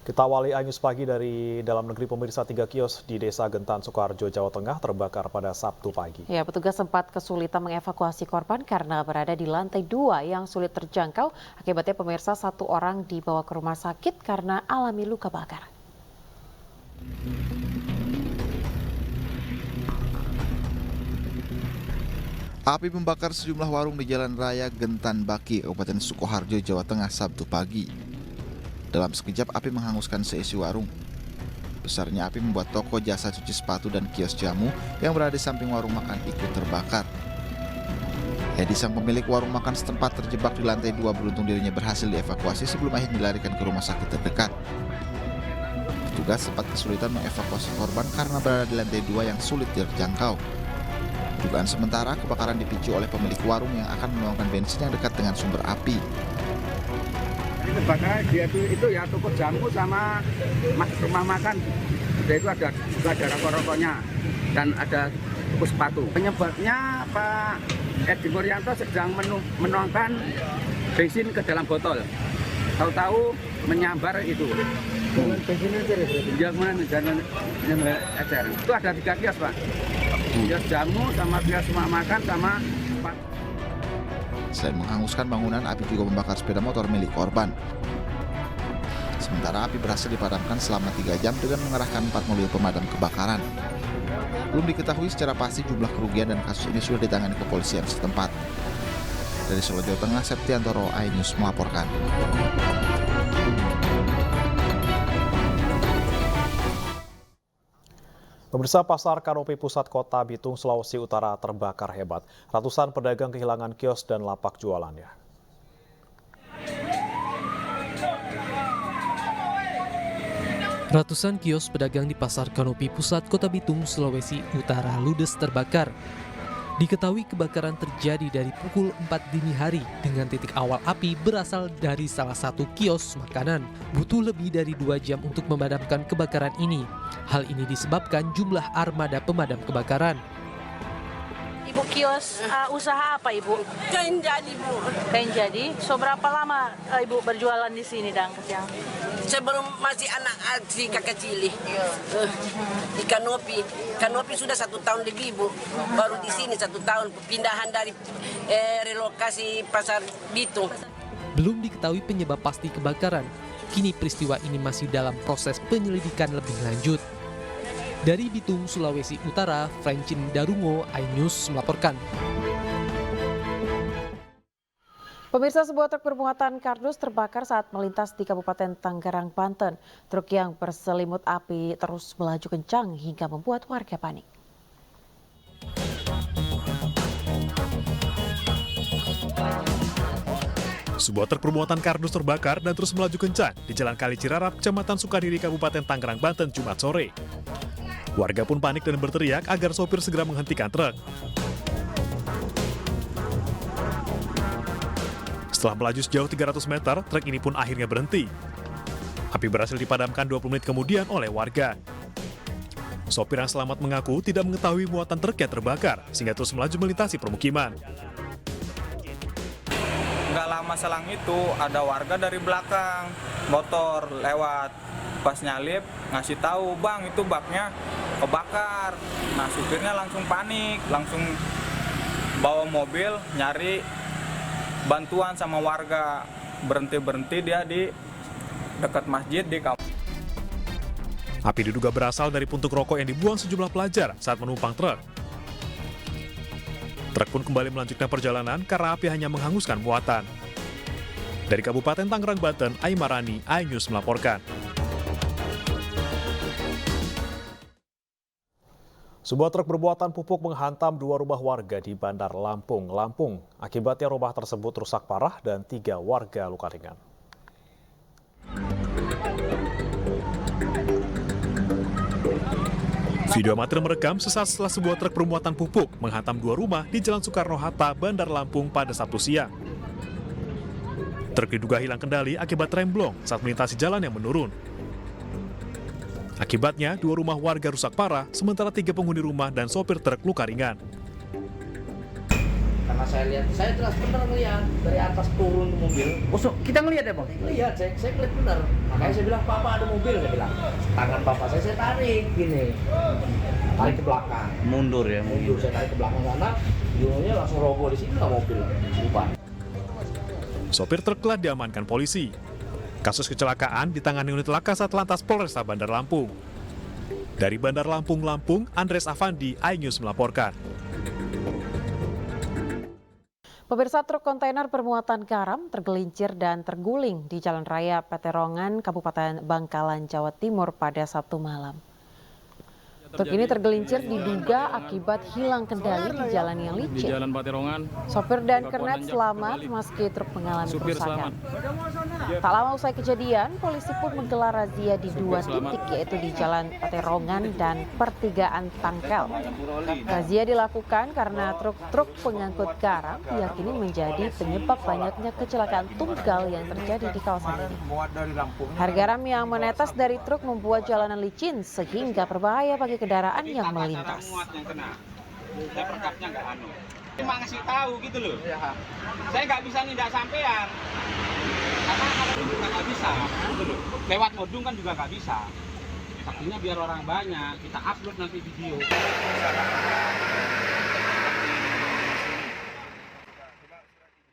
Kita awali News pagi dari dalam negeri. Pemirsa, 3 kios di Desa Gentan, Sukoharjo, Jawa Tengah terbakar pada Sabtu pagi. Ya, petugas sempat kesulitan mengevakuasi korban karena berada di lantai 2 yang sulit terjangkau. Akibatnya pemirsa, 1 orang dibawa ke rumah sakit karena alami luka bakar. Api membakar sejumlah warung di Jalan Raya Gentan Baki, Kabupaten Sukoharjo, Jawa Tengah, Sabtu pagi. Dalam sekejap, api menghanguskan seisi warung. Besarnya api membuat toko jasa cuci sepatu dan kios jamu yang berada di samping warung makan ikut terbakar. Edi, sang pemilik warung makan setempat, terjebak di lantai 2. Beruntung dirinya berhasil dievakuasi sebelum akhirnya dilarikan ke rumah sakit terdekat. Petugas sempat kesulitan mengevakuasi korban karena berada di lantai 2 yang sulit terjangkau. Dugaan sementara, kebakaran dipicu oleh pemilik warung yang akan menuangkan bensin yang dekat dengan sumber api. Terbakar dia itu ya toko jamu sama rumah makan. Dia itu ada rokok-rokoknya dan ada toko sepatu. Penyebabnya Pak Edi Muryanto sedang menuangkan bensin ke dalam botol. Tahu-tahu menyambar itu. Bensinnya ya, itu ada 3 kios, Pak. Kios jamu sama kios rumah makan sama Selain menghanguskan bangunan, api juga membakar sepeda motor milik korban. Sementara api berhasil dipadamkan selama 3 jam dengan mengerahkan 4 mobil pemadam kebakaran. Belum diketahui secara pasti jumlah kerugian dan kasus ini sudah ditangani kepolisian setempat. Dari Solo, Jawa Tengah, Septiantoro, iNews melaporkan. Pemirsa, pasar Kanopi Pusat Kota Bitung, Sulawesi Utara terbakar hebat. Ratusan pedagang kehilangan kios dan lapak jualannya. Ratusan kios pedagang di Pasar Kanopi Pusat Kota Bitung, Sulawesi Utara ludes terbakar. Diketahui kebakaran terjadi dari pukul 4 dini hari dengan titik awal api berasal dari salah satu kios makanan. Butuh lebih dari 2 jam untuk memadamkan kebakaran ini. Hal ini disebabkan jumlah armada pemadam kebakaran. Ibu kios usaha apa, Ibu? Kain jadi, Bu. Kain jadi. So berapa lama Ibu berjualan di sini, Dang? Sebelum masih anak si kakak cili. Di Kanopi. Kanopi sudah 1 tahun lebih, Bu. Baru di sini 1 tahun. Pindahan dari relokasi Pasar Bitung. Belum diketahui penyebab pasti kebakaran. Kini peristiwa ini masih dalam proses penyelidikan lebih lanjut. Dari Bitung, Sulawesi Utara, Francin Darungo, iNews melaporkan. Pemirsa, sebuah truk bermuatan kardus terbakar saat melintas di Kabupaten Tangerang, Banten. Truk yang berselimut api terus melaju kencang hingga membuat warga panik. Sebuah truk bermuatan kardus terbakar dan terus melaju kencang di Jalan Kali Cirarap, Kecamatan Sukadiri, Kabupaten Tangerang, Banten, Jumat sore. Warga pun panik dan berteriak agar sopir segera menghentikan truk. Setelah melaju sejauh 300 meter, truk ini pun akhirnya berhenti. Api berhasil dipadamkan 20 menit kemudian oleh warga. Sopir yang selamat mengaku tidak mengetahui muatan truknya terbakar, sehingga terus melaju melintasi permukiman. Nggak lama selang itu ada warga dari belakang motor lewat, pas nyalip ngasih tahu, "Bang, itu baknya kebakar." Nah, supirnya langsung panik, langsung bawa mobil nyari bantuan sama warga. Berhenti dia di dekat masjid di kampung. Api diduga berasal dari puntung rokok yang dibuang sejumlah pelajar saat menumpang truk. Truk pun kembali melanjutkan perjalanan karena api hanya menghanguskan muatan. Dari Kabupaten Tangerang, Banten, Aimarani, iNews melaporkan. Sebuah truk bermuatan pupuk menghantam 2 rumah warga di Bandar Lampung. Akibatnya rumah tersebut rusak parah dan 3 warga luka ringan. Video amatir merekam sesaat setelah sebuah truk bermuatan pupuk menghantam 2 rumah di Jalan Soekarno-Hatta, Bandar Lampung pada Sabtu siang. Truk diduga hilang kendali akibat remblong saat melintasi jalan yang menurun. Akibatnya, 2 rumah warga rusak parah, sementara 3 penghuni rumah dan sopir truk luka ringan. Karena saya lihat, saya jelas benar ngelihat dari atas turun mobil. Oh, kita ngelihat ya, Bang? Lihat, saya ngeliat benar. Makanya saya bilang, Papa ada mobil, saya bilang. Tangan Papa saya tarik gini. Tarik ke belakang. Mundur ya, Mundur, saya tarik ke belakang sana. Dionya langsung roboh di sini lah mobil. Lupa. Sopir truk telah diamankan polisi. Kasus kecelakaan ditangani unit laka Satlantas Polresta Bandar Lampung. Dari Bandar Lampung, Andres Afandi, iNews melaporkan. Pemirsa, truk kontainer bermuatan garam tergelincir dan terguling di Jalan Raya Peterongan, Kabupaten Bangkalan, Jawa Timur pada Sabtu malam. Truk ini tergelincir diduga akibat hilang kendali di jalan yang licin. Sopir dan kernet selamat meski truk mengalami kerusakan. Tak lama usai kejadian, polisi pun menggelar razia di 2 titik, yaitu di Jalan Peterongan dan Pertigaan Tangkel. Razia dilakukan karena truk-truk pengangkut garam diyakini menjadi penyebab banyaknya kecelakaan tunggal yang terjadi di kawasan ini. Harga garam yang menetes dari truk membuat jalanan licin sehingga berbahaya bagi kendaraan yang melintas. Saya perkapnya nggak anu. Cuma ngasih tahu gitu loh. Saya nggak bisa nindak sampean. Karena kalau itu nggak bisa, gitu loh. Lewat modung kan juga nggak bisa. Saksinya biar orang banyak, kita upload nanti video.